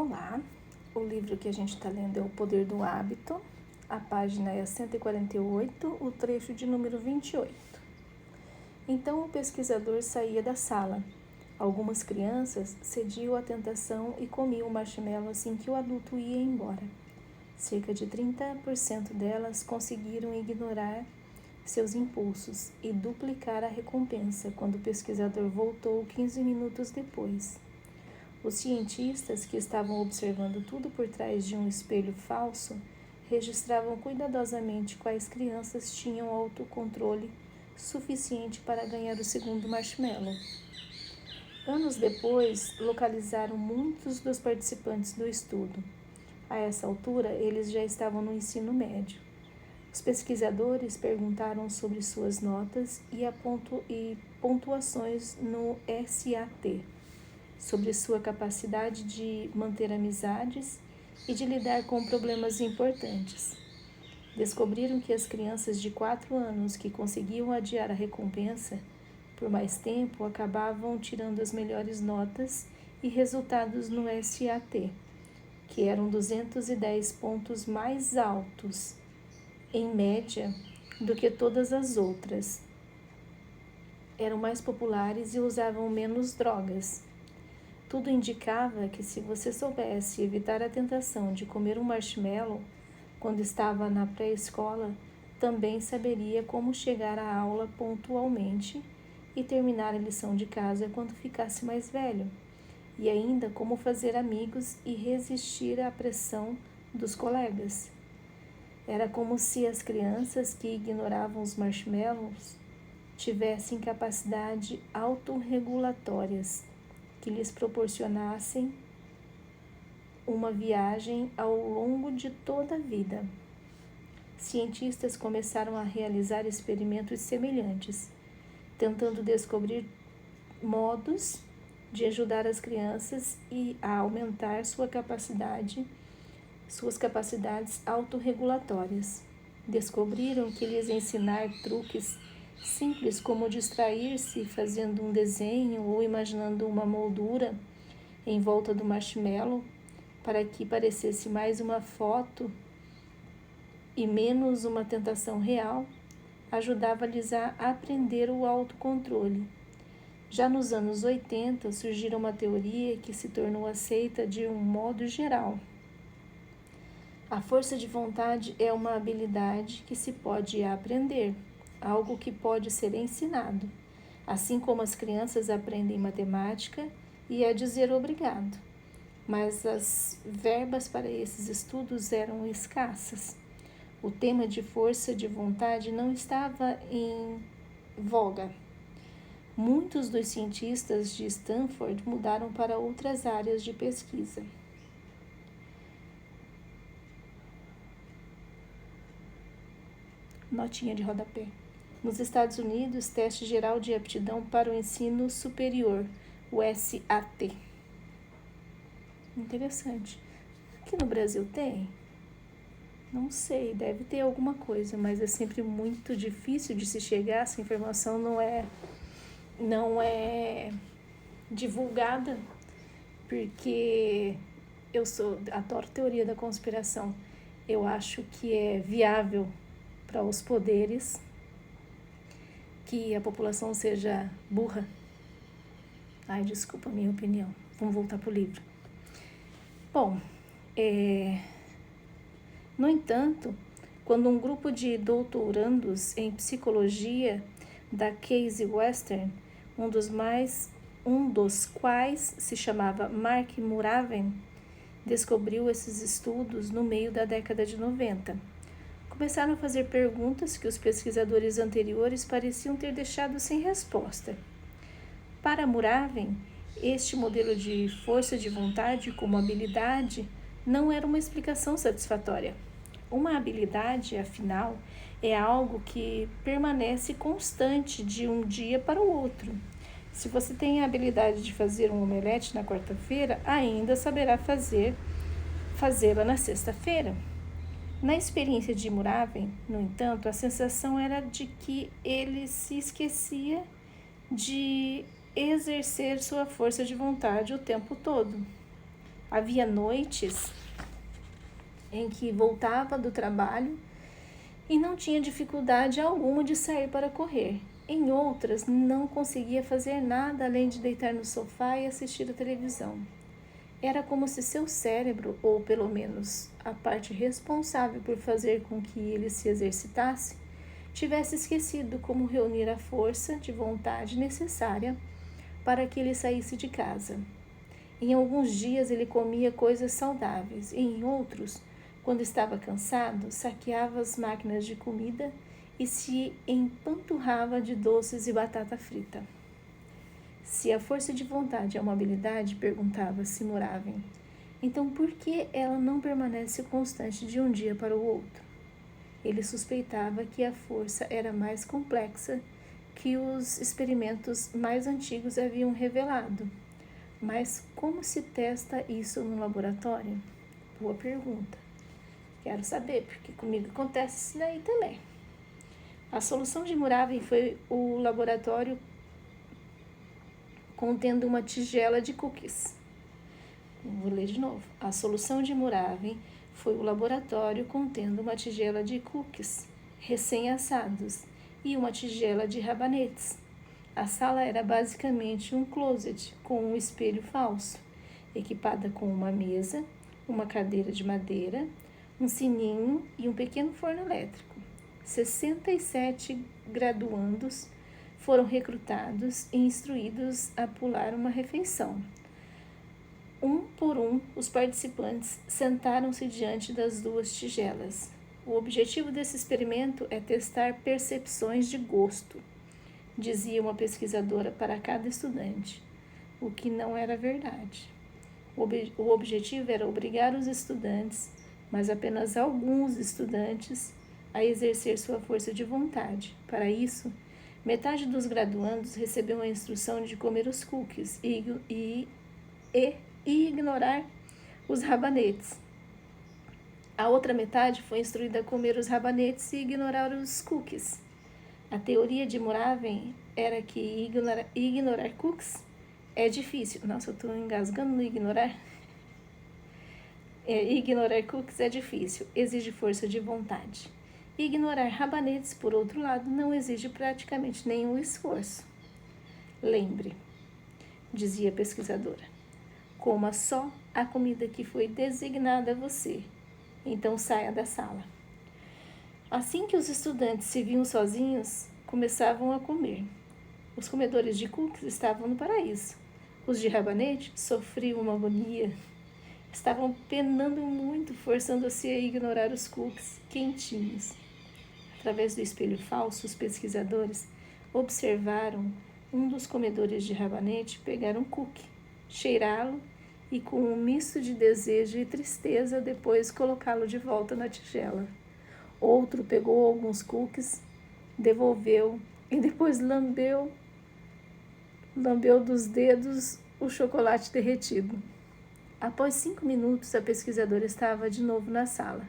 Olá, o livro que a gente está lendo é O Poder do Hábito, a página é 148, o trecho de número 28. Então o pesquisador saía da sala. Algumas crianças cediam à tentação e comiam o marshmallow assim que o adulto ia embora. Cerca de 30% delas conseguiram ignorar seus impulsos e duplicar a recompensa quando o pesquisador voltou 15 minutos depois. Os cientistas, que estavam observando tudo por trás de um espelho falso, registravam cuidadosamente quais crianças tinham autocontrole suficiente para ganhar o segundo marshmallow. Anos depois, localizaram muitos dos participantes do estudo. A essa altura, eles já estavam no ensino médio. Os pesquisadores perguntaram sobre suas notas e pontuações no SAT, sobre sua capacidade de manter amizades e de lidar com problemas importantes. Descobriram que as crianças de 4 anos que conseguiam adiar a recompensa por mais tempo acabavam tirando as melhores notas e resultados no SAT, que eram 210 pontos mais altos, em média, do que todas as outras. Eram mais populares e usavam menos drogas. Tudo indicava que se você soubesse evitar a tentação de comer um marshmallow quando estava na pré-escola, também saberia como chegar à aula pontualmente e terminar a lição de casa quando ficasse mais velho, e ainda como fazer amigos e resistir à pressão dos colegas. Era como se as crianças que ignoravam os marshmallows tivessem capacidades autorregulatórias que lhes proporcionassem uma viagem ao longo de toda a vida. Cientistas começaram a realizar experimentos semelhantes, tentando descobrir modos de ajudar as crianças e a aumentar suas capacidades autorregulatórias. Descobriram que lhes ensinar truques simples como distrair-se fazendo um desenho ou imaginando uma moldura em volta do marshmallow para que parecesse mais uma foto e menos uma tentação real, ajudava-lhes a aprender o autocontrole. Já nos anos 80, surgiu uma teoria que se tornou aceita de um modo geral. A força de vontade é uma habilidade que se pode aprender, algo que pode ser ensinado, assim como as crianças aprendem matemática e a dizer obrigado. Mas as verbas para esses estudos eram escassas. O tema de força de vontade não estava em voga. Muitos dos cientistas de Stanford mudaram para outras áreas de pesquisa. Notinha de rodapé. Nos Estados Unidos, Teste Geral de Aptidão para o Ensino Superior, o SAT. Interessante. Aqui no Brasil tem? Não sei, deve ter alguma coisa, mas é sempre muito difícil de se chegar. Essa informação não é divulgada, porque eu adoro teoria da conspiração. Eu acho que é viável para os poderes que a população seja burra. Ai, desculpa a minha opinião. Vamos voltar para o livro. Bom, no entanto, quando um grupo de doutorandos em psicologia da Case Western, um dos quais se chamava Mark Muraven, descobriu esses estudos no meio da década de 90. Começaram a fazer perguntas que os pesquisadores anteriores pareciam ter deixado sem resposta. Para Muraven, este modelo de força de vontade como habilidade não era uma explicação satisfatória. Uma habilidade, afinal, é algo que permanece constante de um dia para o outro. Se você tem a habilidade de fazer um omelete na quarta-feira, ainda saberá fazê-la na sexta-feira. Na experiência de Muraven, no entanto, a sensação era de que ele se esquecia de exercer sua força de vontade o tempo todo. Havia noites em que voltava do trabalho e não tinha dificuldade alguma de sair para correr. Em outras, não conseguia fazer nada além de deitar no sofá e assistir a televisão. Era como se seu cérebro, ou pelo menos a parte responsável por fazer com que ele se exercitasse, tivesse esquecido como reunir a força de vontade necessária para que ele saísse de casa. Em alguns dias ele comia coisas saudáveis, e em outros, quando estava cansado, saqueava as máquinas de comida e se empanturrava de doces e batata frita. Se a força de vontade é uma habilidade, perguntava-se Muravin, então por que ela não permanece constante de um dia para o outro? Ele suspeitava que a força era mais complexa que os experimentos mais antigos haviam revelado. Mas como se testa isso no laboratório? Boa pergunta. Quero saber, porque comigo acontece isso daí também. A solução de Muravin foi o laboratório contendo uma tigela de cookies. Vou ler de novo. A solução de Muravin foi o laboratório contendo uma tigela de cookies recém-assados e uma tigela de rabanetes. A sala era basicamente um closet com um espelho falso, equipada com uma mesa, uma cadeira de madeira, um sininho e um pequeno forno elétrico. 67 graduandos foram recrutados e instruídos a pular uma refeição. Um por um, os participantes sentaram-se diante das duas tigelas. O objetivo desse experimento é testar percepções de gosto, dizia uma pesquisadora para cada estudante, o que não era verdade. O objetivo era obrigar os estudantes, mas apenas alguns estudantes, a exercer sua força de vontade. Para isso, metade dos graduandos recebeu a instrução de comer os cookies e ignorar os rabanetes. A outra metade foi instruída a comer os rabanetes e ignorar os cookies. A teoria de Muravin era que ignorar cookies é difícil. Nossa, eu estou engasgando no ignorar. Ignorar cookies é difícil, exige força de vontade. Ignorar rabanetes, por outro lado, não exige praticamente nenhum esforço. Lembre, dizia a pesquisadora, coma só a comida que foi designada a você. Então saia da sala. Assim que os estudantes se viam sozinhos, começavam a comer. Os comedores de cookies estavam no paraíso. Os de rabanete sofriam uma agonia. Estavam penando muito, forçando-se a ignorar os cookies quentinhos. Através do espelho falso, os pesquisadores observaram um dos comedores de rabanete pegar um cookie, cheirá-lo e, com um misto de desejo e tristeza, depois colocá-lo de volta na tigela. Outro pegou alguns cookies, devolveu e depois lambeu dos dedos o chocolate derretido. Após 5 minutos, a pesquisadora estava de novo na sala.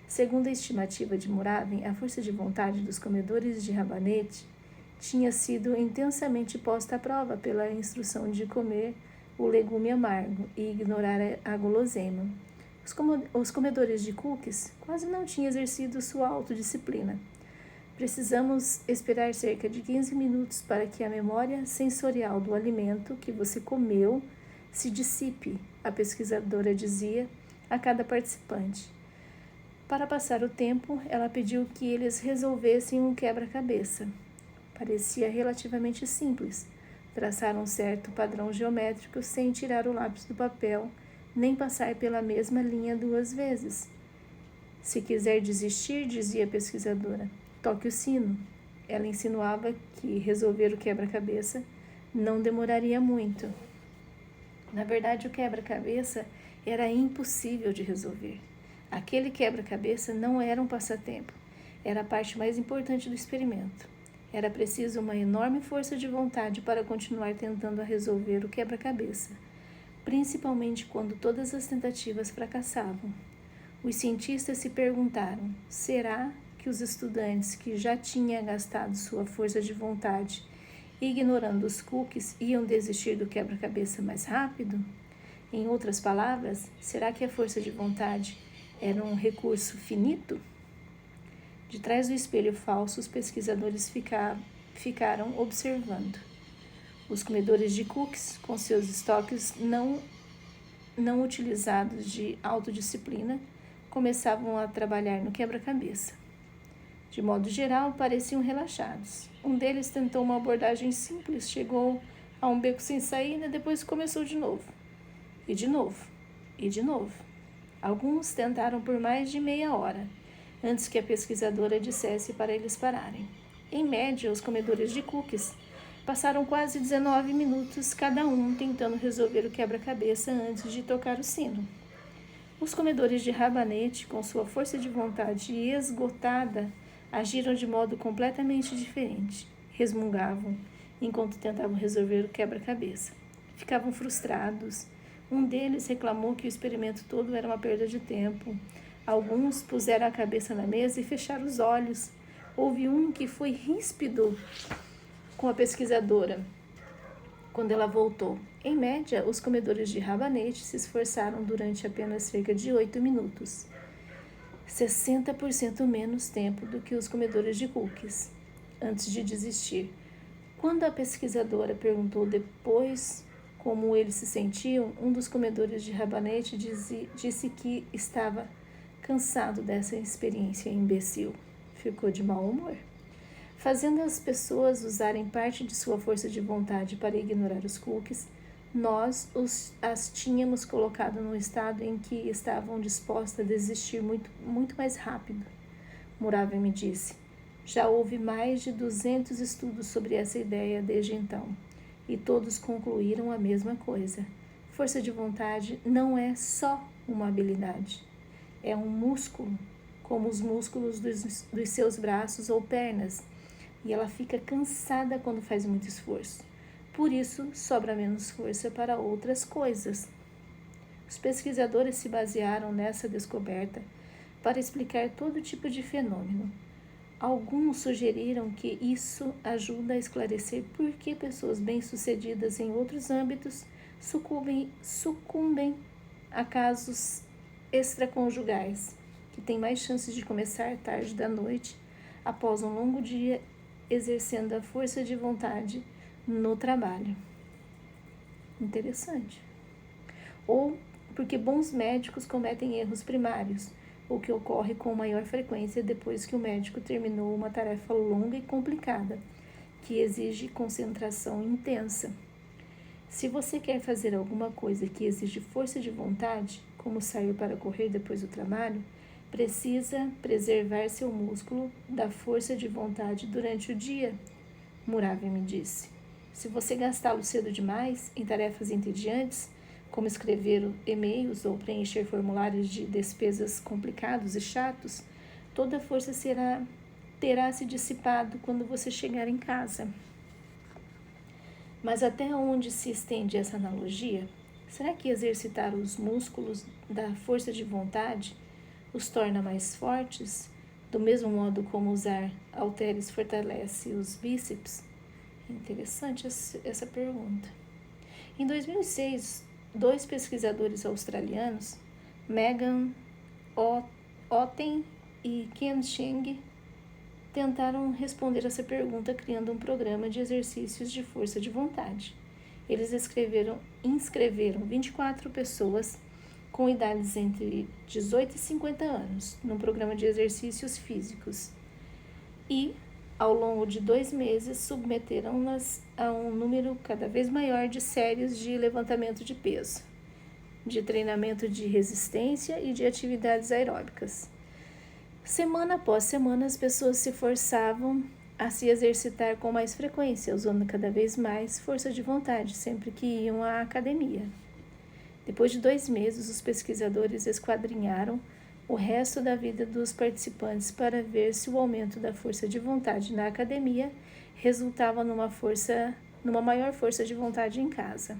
Segundo a estimativa de Muravin, a força de vontade dos comedores de rabanete tinha sido intensamente posta à prova pela instrução de comer o legume amargo e ignorar a guloseima. Os comedores de cookies quase não tinham exercido sua autodisciplina. Precisamos esperar cerca de 15 minutos para que a memória sensorial do alimento que você comeu se dissipe, a pesquisadora dizia a cada participante. Para passar o tempo, ela pediu que eles resolvessem um quebra-cabeça. Parecia relativamente simples, traçar um certo padrão geométrico sem tirar o lápis do papel, nem passar pela mesma linha 2 vezes. Se quiser desistir, dizia a pesquisadora, toque o sino. Ela insinuava que resolver o quebra-cabeça não demoraria muito. Na verdade, o quebra-cabeça era impossível de resolver. Aquele quebra-cabeça não era um passatempo, era a parte mais importante do experimento. Era preciso uma enorme força de vontade para continuar tentando resolver o quebra-cabeça, principalmente quando todas as tentativas fracassavam. Os cientistas se perguntaram, será que os estudantes que já tinham gastado sua força de vontade ignorando os cookies iam desistir do quebra-cabeça mais rápido? Em outras palavras, será que a força de vontade era um recurso finito? De trás do espelho falso, os pesquisadores ficaram observando. Os comedores de cookies, com seus estoques não utilizados de autodisciplina, começavam a trabalhar no quebra-cabeça. De modo geral, pareciam relaxados. Um deles tentou uma abordagem simples, chegou a um beco sem saída, depois começou de novo. E de novo. E de novo. Alguns tentaram por mais de meia hora, antes que a pesquisadora dissesse para eles pararem. Em média, os comedores de cookies passaram quase 19 minutos cada um tentando resolver o quebra-cabeça antes de tocar o sino. Os comedores de rabanete, com sua força de vontade esgotada, agiram de modo completamente diferente. Resmungavam enquanto tentavam resolver o quebra-cabeça. Ficavam frustrados. Um deles reclamou que o experimento todo era uma perda de tempo. Alguns puseram a cabeça na mesa e fecharam os olhos. Houve um que foi ríspido com a pesquisadora quando ela voltou. Em média, os comedores de rabanete se esforçaram durante apenas cerca de 8 minutos. 60% menos tempo do que os comedores de cookies, antes de desistir. Quando a pesquisadora perguntou depois como eles se sentiam, um dos comedores de rabanete disse que estava cansado dessa experiência imbecil. Ficou de mau humor, fazendo as pessoas usarem parte de sua força de vontade para ignorar os cookies. Nós as tínhamos colocado num estado em que estavam dispostas a desistir muito mais rápido. Muravin me disse. Já houve mais de 200 estudos sobre essa ideia desde então, e todos concluíram a mesma coisa. Força de vontade não é só uma habilidade. É um músculo, como os músculos dos seus braços ou pernas, e ela fica cansada quando faz muito esforço. Por isso, sobra menos força para outras coisas. Os pesquisadores se basearam nessa descoberta para explicar todo tipo de fenômeno. Alguns sugeriram que isso ajuda a esclarecer por que pessoas bem-sucedidas em outros âmbitos sucumbem a casos extraconjugais, que têm mais chances de começar tarde da noite após um longo dia exercendo a força de vontade no trabalho. Interessante. Ou porque bons médicos cometem erros primários, o que ocorre com maior frequência depois que o médico terminou uma tarefa longa e complicada, que exige concentração intensa. Se você quer fazer alguma coisa que exige força de vontade, como sair para correr depois do trabalho, precisa preservar seu músculo da força de vontade durante o dia, Muravin me disse. Se você gastá-lo cedo demais em tarefas entediantes, como escrever e-mails ou preencher formulários de despesas complicados e chatos, toda a força terá se dissipado quando você chegar em casa. Mas até onde se estende essa analogia? Será que exercitar os músculos da força de vontade os torna mais fortes, do mesmo modo como usar halteres fortalece os bíceps? Interessante essa pergunta. Em 2006, 2 pesquisadores australianos, Megan Otten e Ken Cheng, tentaram responder essa pergunta criando um programa de exercícios de força de vontade. Eles inscreveram 24 pessoas com idades entre 18 e 50 anos num programa de exercícios físicos e, ao longo de 2 meses, submeteram-nas a um número cada vez maior de séries de levantamento de peso, de treinamento de resistência e de atividades aeróbicas. Semana após semana, as pessoas se forçavam a se exercitar com mais frequência, usando cada vez mais força de vontade, sempre que iam à academia. Depois de 2 meses, os pesquisadores esquadrinharam o resto da vida dos participantes para ver se o aumento da força de vontade na academia resultava numa maior força de vontade em casa.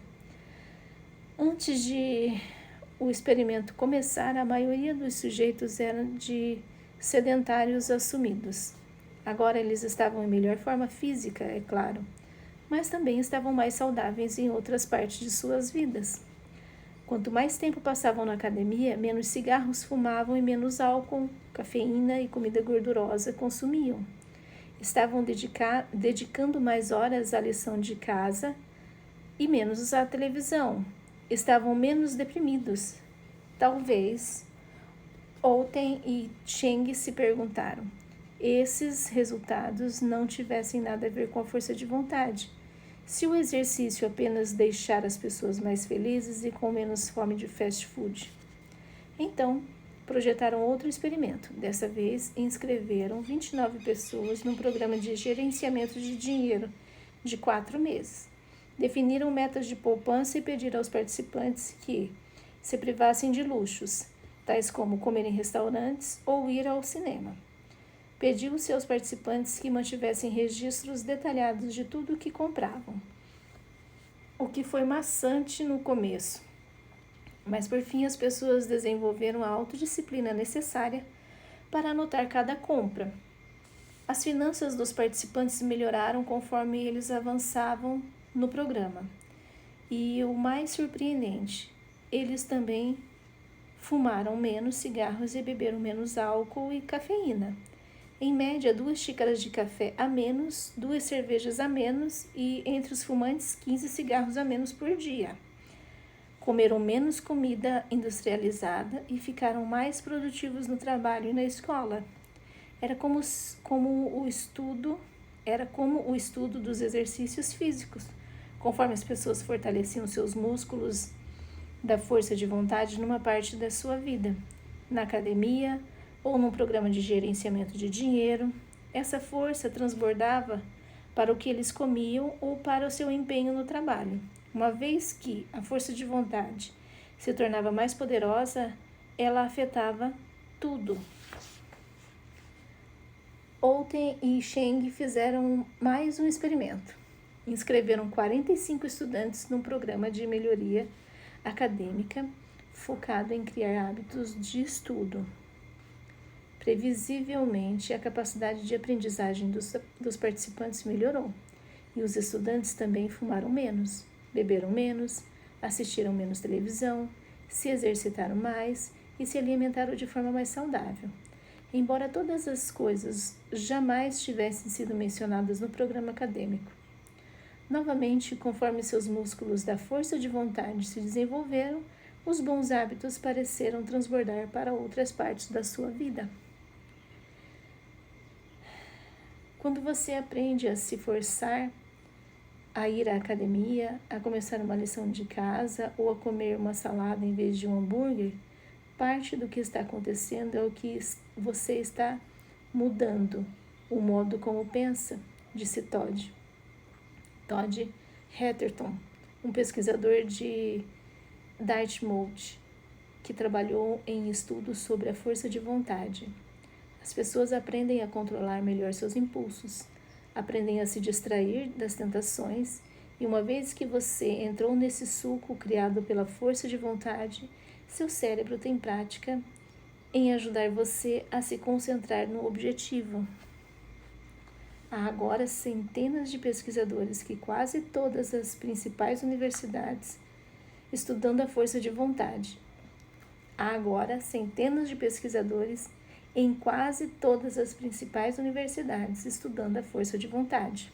Antes de o experimento começar, a maioria dos sujeitos eram de sedentários assumidos. Agora eles estavam em melhor forma física, é claro, mas também estavam mais saudáveis em outras partes de suas vidas. Quanto mais tempo passavam na academia, menos cigarros fumavam e menos álcool, cafeína e comida gordurosa consumiam. Estavam dedicando mais horas à lição de casa e menos à televisão. Estavam menos deprimidos. Talvez Outen e Cheng se perguntaram. Esses resultados não tivessem nada a ver com a força de vontade. Se o exercício apenas deixar as pessoas mais felizes e com menos fome de fast food. Então, projetaram outro experimento. Dessa vez, inscreveram 29 pessoas num programa de gerenciamento de dinheiro de 4 meses. Definiram metas de poupança e pediram aos participantes que se privassem de luxos, tais como comer em restaurantes ou ir ao cinema. Pediu-se aos participantes que mantivessem registros detalhados de tudo o que compravam, o que foi maçante no começo. Mas por fim as pessoas desenvolveram a autodisciplina necessária para anotar cada compra. As finanças dos participantes melhoraram conforme eles avançavam no programa. E o mais surpreendente, eles também fumaram menos cigarros e beberam menos álcool e cafeína. Em média, 2 xícaras de café a menos, 2 cervejas a menos e, entre os fumantes, 15 cigarros a menos por dia. Comeram menos comida industrializada e ficaram mais produtivos no trabalho e na escola. Era como o estudo dos exercícios físicos. Conforme as pessoas fortaleciam seus músculos da força de vontade numa parte da sua vida, na academia ou num programa de gerenciamento de dinheiro, essa força transbordava para o que eles comiam ou para o seu empenho no trabalho. Uma vez que a força de vontade se tornava mais poderosa, ela afetava tudo. Outen e Cheng fizeram mais um experimento. Inscreveram 45 estudantes num programa de melhoria acadêmica focado em criar hábitos de estudo. Previsivelmente, a capacidade de aprendizagem dos participantes melhorou e os estudantes também fumaram menos, beberam menos, assistiram menos televisão, se exercitaram mais e se alimentaram de forma mais saudável. Embora todas as coisas jamais tivessem sido mencionadas no programa acadêmico. Novamente, conforme seus músculos da força de vontade se desenvolveram, os bons hábitos pareceram transbordar para outras partes da sua vida. Quando você aprende a se forçar a ir à academia, a começar uma lição de casa ou a comer uma salada em vez de um hambúrguer, parte do que está acontecendo é o que você está mudando, o modo como pensa, disse Todd Hatterton, um pesquisador de Dartmouth, que trabalhou em estudos sobre a força de vontade. As pessoas aprendem a controlar melhor seus impulsos, aprendem a se distrair das tentações, e uma vez que você entrou nesse suco criado pela força de vontade, seu cérebro tem prática em ajudar você a se concentrar no objetivo. Há agora centenas de pesquisadores que quase todas as principais universidades estudando a força de vontade. Há agora centenas de pesquisadores em quase todas as principais universidades estudando a força de vontade.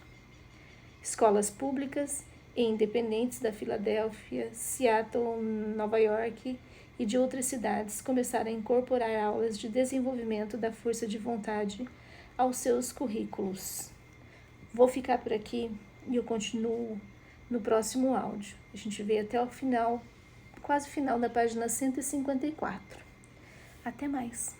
Escolas públicas e independentes da Filadélfia, Seattle, Nova York e de outras cidades começaram a incorporar aulas de desenvolvimento da força de vontade aos seus currículos. Vou ficar por aqui e eu continuo no próximo áudio. A gente vê até o final, quase final da página 154. Até mais!